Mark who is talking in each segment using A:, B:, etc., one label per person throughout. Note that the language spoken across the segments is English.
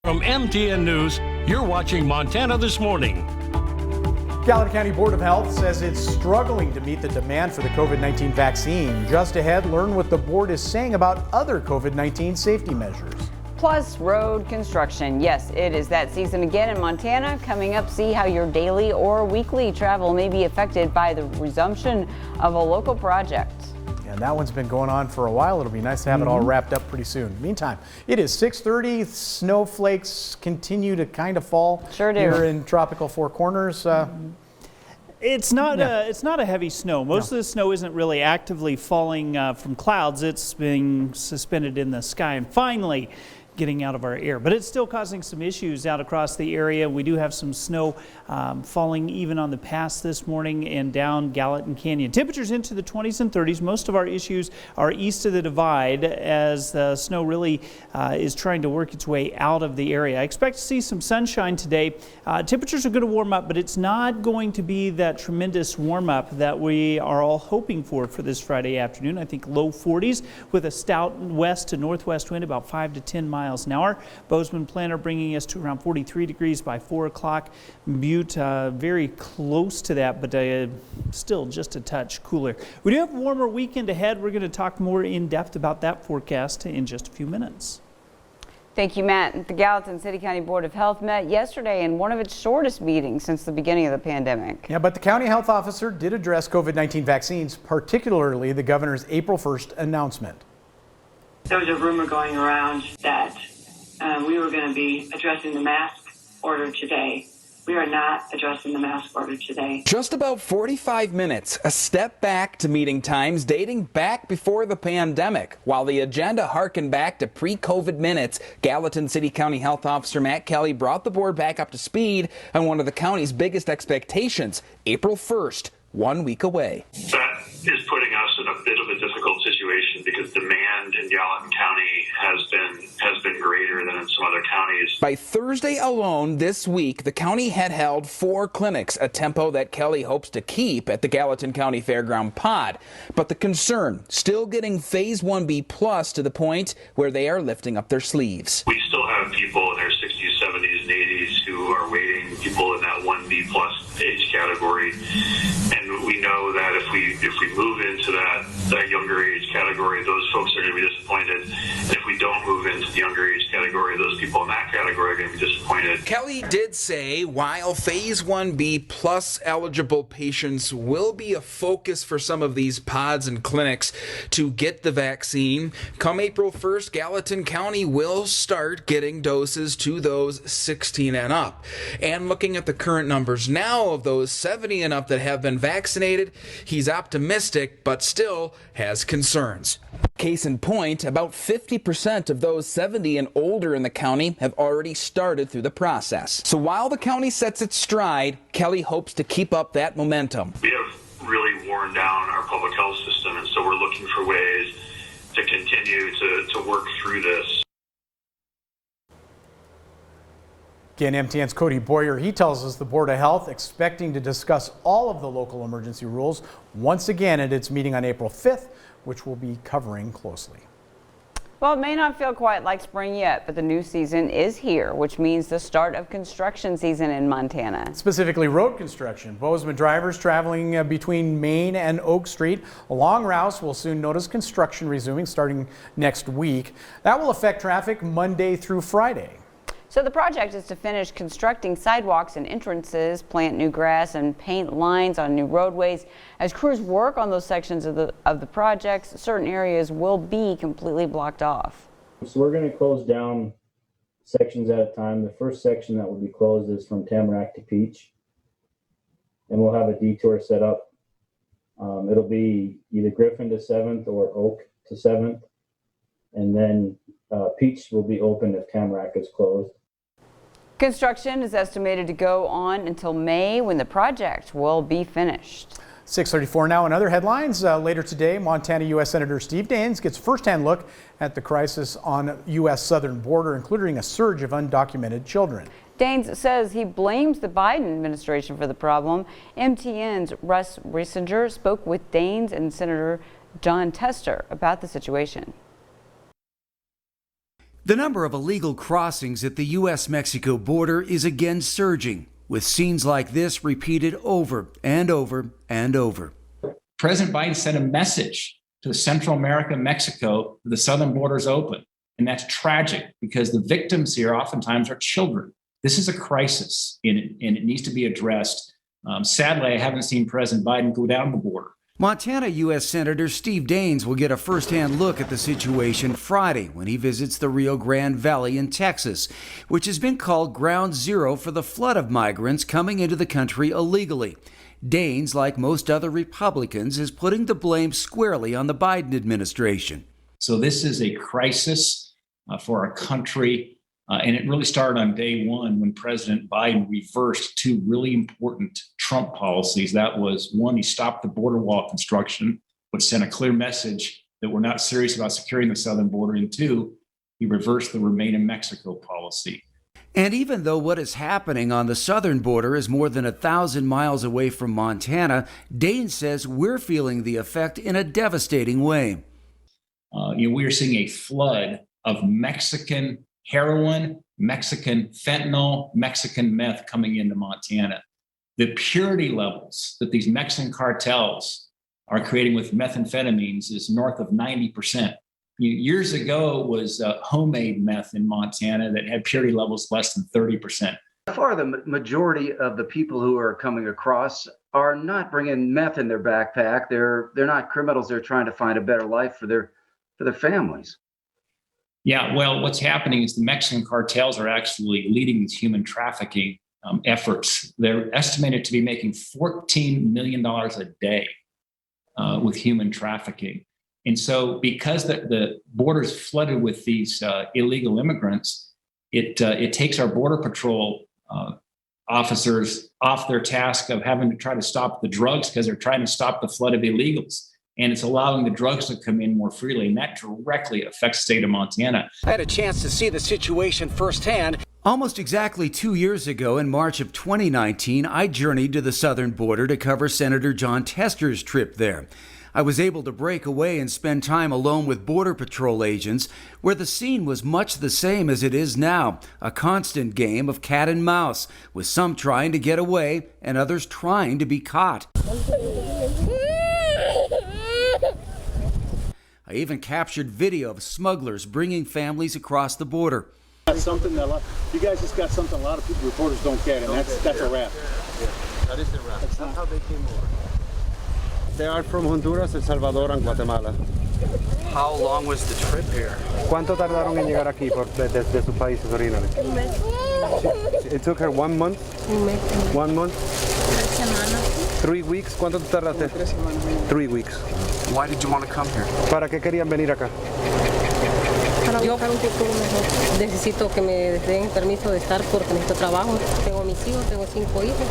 A: From MTN News, you're watching Montana This Morning.
B: Gallatin County Board of Health says it's struggling to meet the demand for the COVID-19 vaccine. Just ahead, learn what the board is saying about other COVID-19 safety measures.
C: Plus, road construction. Yes, it is that season again in Montana. Coming up, see how your daily or weekly travel may be affected by the resumption of a local project.
B: And that one's been going on for a while. It'll be nice to have it all wrapped up pretty soon. Meantime, it is 6:30. Snowflakes continue to kind of fall here in tropical Four Corners.
D: It's not a heavy snow. Most of the snow isn't really actively falling from clouds. It's being suspended in the sky and finally getting out of our air. But it's still causing some issues out across the area. We do have some snow falling even on the pass this morning and down Gallatin Canyon. Temperatures into the 20s and 30s. Most of our issues are east of the divide as the snow really is trying to work its way out of the area. I expect to see some sunshine today. Temperatures are going to warm up, but it's not going to be that tremendous warm up that we are all hoping for this Friday afternoon. I think low 40s with a stout west to northwest wind about 5 to 10 miles an hour. Bozeman planner bringing us to around 43 degrees by 4 o'clock. Butte very close to that, but still just a touch cooler. We do have a warmer weekend ahead. We're going to talk more in depth about that forecast in just a few minutes.
C: Thank you, Matt. The Gallatin City County Board of Health met yesterday in one of its shortest meetings since the beginning of the pandemic.
B: Yeah, but the county health officer did address COVID-19 vaccines, particularly the governor's April 1st announcement.
E: There was a rumor going around that we were going to be addressing the mask order today. We are not addressing the mask order today.
F: Just about 45 minutes, a step back to meeting times dating back before the pandemic. While the agenda harkened back to pre-COVID minutes, Gallatin City County Health Officer Matt Kelly brought the board back up to speed on one of the county's biggest expectations, April 1st, 1 week away.
G: That is putting us in a bit of a difficult situation because demand in Gallatin County has been greater than in some other counties.
F: By Thursday alone this week, the county had held 4 clinics, a tempo that Kelly hopes to keep at the Gallatin County Fairground Pod. But the concern, still getting Phase 1B plus to the point where they are lifting up their sleeves.
G: We still have people in their 60s, 70s, and 80s who are waiting, people in that 1B plus age category. And we know that if we move into that younger age category, those folks are going to be disappointed. And if we don't move into the younger age category, those people in that category are going to be disappointed.
F: Kelly did say while Phase 1B plus eligible patients will be a focus for some of these pods and clinics to get the vaccine, come April 1st, Gallatin County will start getting doses to those 16 and up. And looking at the current numbers now of those 70 and up that have been vaccinated, he's optimistic but still has concerns. Case in point, about 50% of those 70 and older in the county have already started through the process. So while the county sets its stride, Kelly hopes to keep up that momentum.
G: We have really worn down our public health system, and so we're looking for ways to continue to work through this.
B: Again, MTN's Cody Boyer, he tells us the Board of Health expecting to discuss all of the local emergency rules once again at its meeting on April 5th, which we'll be covering closely.
C: Well, it may not feel quite like spring yet, but the new season is here, which means the start of construction season in Montana.
B: Specifically road construction. Bozeman drivers traveling between Main and Oak Street along routes will soon notice construction resuming starting next week. That will affect traffic Monday through Friday.
C: So the project is to finish constructing sidewalks and entrances, plant new grass, and paint lines on new roadways. As crews work on those sections of the projects, certain areas will be completely blocked off.
H: So we're going to close down sections at a time. The first section that will be closed is from Tamarack to Peach, and we'll have a detour set up. It'll be either Griffin to 7th or Oak to 7th, and then Peach will be open if Tamarack is closed.
C: Construction is estimated to go on until May, when the project will be finished.
B: 6:34 now. In other headlines, later today, Montana U.S. Senator Steve Daines gets a first-hand look at the crisis on U.S. southern border, including a surge of undocumented children.
C: Daines says he blames the Biden administration for the problem. MTN's Russ Riesinger spoke with Daines and Senator John Tester about the situation.
I: The number of illegal crossings at the U.S.-Mexico border is again surging, with scenes like this repeated over and over and over.
J: President Biden sent a message to Central America and Mexico that the southern border is open. And that's tragic because the victims here oftentimes are children. This is a crisis and it needs to be addressed. Sadly, I haven't seen President Biden go down the border.
I: Montana U.S. Senator Steve Daines will get a first-hand look at the situation Friday when he visits the Rio Grande Valley in Texas, which has been called ground zero for the flood of migrants coming into the country illegally. Daines, like most other Republicans, is putting the blame squarely on the Biden administration.
J: So this is a crisis for our country. And it really started on day one when President Biden reversed two really important Trump policies. That was one, he stopped the border wall construction, which sent a clear message that we're not serious about securing the southern border. And two, he reversed the Remain in Mexico policy.
I: And even though what is happening on the southern border is more than 1,000 miles away from Montana, Daines says we're feeling the effect in a devastating way.
J: We are seeing a flood of Mexican heroin, Mexican fentanyl, Mexican meth coming into Montana. The purity levels that these Mexican cartels are creating with methamphetamines is north of 90%. Years ago, it was homemade meth in Montana that had purity levels less than 30%.
K: By far, the majority of the people who are coming across are not bringing meth in their backpack. They're not criminals. They're trying to find a better life for their families.
J: Yeah, well, what's happening is the Mexican cartels are actually leading these human trafficking efforts. They're estimated to be making $14 million a day with human trafficking. And so because the border is flooded with these illegal immigrants, it takes our Border Patrol officers off their task of having to try to stop the drugs because they're trying to stop the flood of illegals. And it's allowing the drugs to come in more freely, and that directly affects the state of Montana.
I: I had a chance to see the situation firsthand. Almost exactly 2 years ago, in March of 2019, I journeyed to the southern border to cover Senator Jon Tester's trip there. I was able to break away and spend time alone with Border Patrol agents, where the scene was much the same as it is now, a constant game of cat and mouse, with some trying to get away and others trying to be caught. I even captured video of smugglers bringing families across the border.
L: That's something that you guys just got something a lot of people, reporters don't get, and that's a wrap.
M: Yeah, that is a wrap. That's how they came over.
L: They are from Honduras, El Salvador, and Guatemala.
M: How long was the trip here?
L: ¿Cuánto tardaron en llegar aquí desde sus países originales?
N: Un mes.
L: It took her 1 month.
N: Un mes.
L: 1 month.
N: 3 semanas.
L: 3 weeks. ¿Cuánto te tardaste?
N: 3 semanas.
L: 3 weeks.
M: Why did you want to come here?
L: ¿Para qué querían venir acá?
N: Para buscar un futuro mejor. Necesito que me den permiso de estar porque necesito trabajo. Tengo mis hijos, tengo 5 hijos.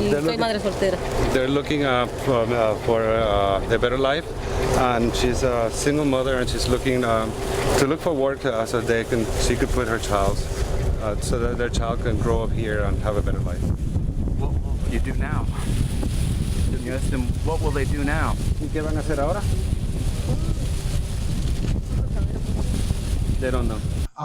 N: Y soy madre soltera.
L: They're looking for a better life, and she's a single mother, and she's looking to look for work so she could put her child, so that their child can grow up here and have a better life.
M: What will you do now? What will they do now?
L: ¿Y qué van a hacer ahora? They don't know.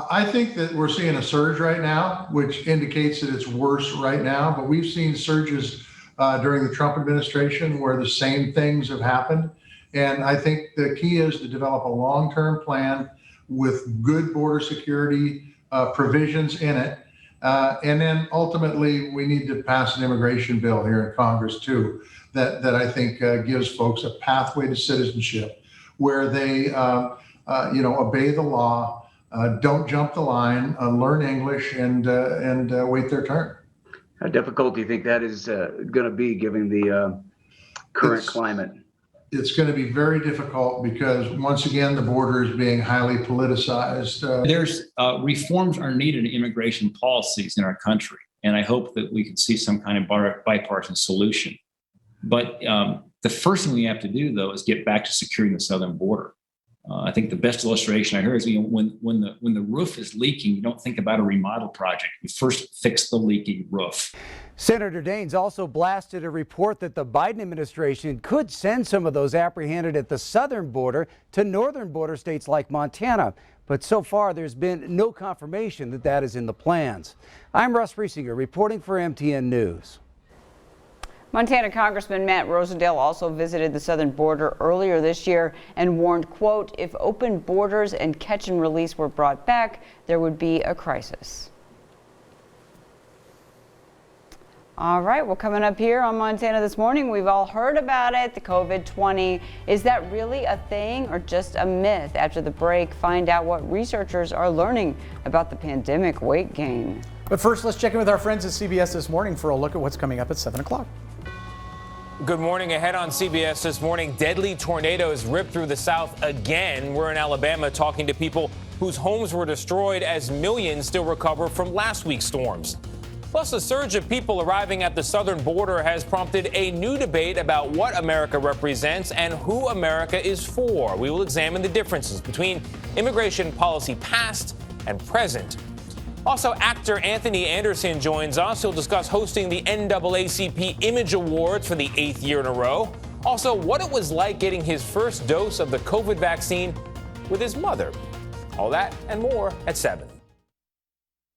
O: I think that we're seeing a surge right now, which indicates that it's worse right now. But we've seen surges during the Trump administration where the same things have happened. And I think the key is to develop a long-term plan with good border security provisions in it. And then ultimately, we need to pass an immigration bill here in Congress, too, that I think gives folks a pathway to citizenship where they obey the law. Don't jump the line, learn English, and wait their turn.
K: How difficult do you think that is going to be given the current climate?
O: It's going to be very difficult because, once again, the border is being highly politicized.
J: There's reforms are needed in immigration policies in our country, and I hope that we can see some kind of bipartisan solution. But the first thing we have to do, though, is get back to securing the southern border. I think the best illustration I heard is when the roof is leaking, you don't think about a remodel project. You first fix the leaking roof.
I: Senator Daines also blasted a report that the Biden administration could send some of those apprehended at the southern border to northern border states like Montana. but so far there's been no confirmation that that is in the plans. I'm Russ Riesinger reporting for MTN News.
C: Montana Congressman Matt Rosendale also visited the southern border earlier this year and warned, quote, if open borders and catch and release were brought back, there would be a crisis. All right, well, coming up here on Montana This Morning, we've all heard about it, the COVID-20. Is that really a thing or just a myth? After the break, find out what researchers are learning about the pandemic weight gain.
B: But first, let's check in with our friends at CBS This Morning for a look at what's coming up at 7 o'clock.
P: Good morning. Ahead on CBS This Morning, deadly tornadoes ripped through the South again. We're in Alabama talking to people whose homes were destroyed as millions still recover from last week's storms. Plus, a surge of people arriving at the southern border has prompted a new debate about what America represents and who America is for. We will examine the differences between immigration policy past and present. Also, actor Anthony Anderson joins us. He'll discuss hosting the NAACP Image Awards for the 8th year in a row. Also, what it was like getting his first dose of the COVID vaccine with his mother. All that and more at 7.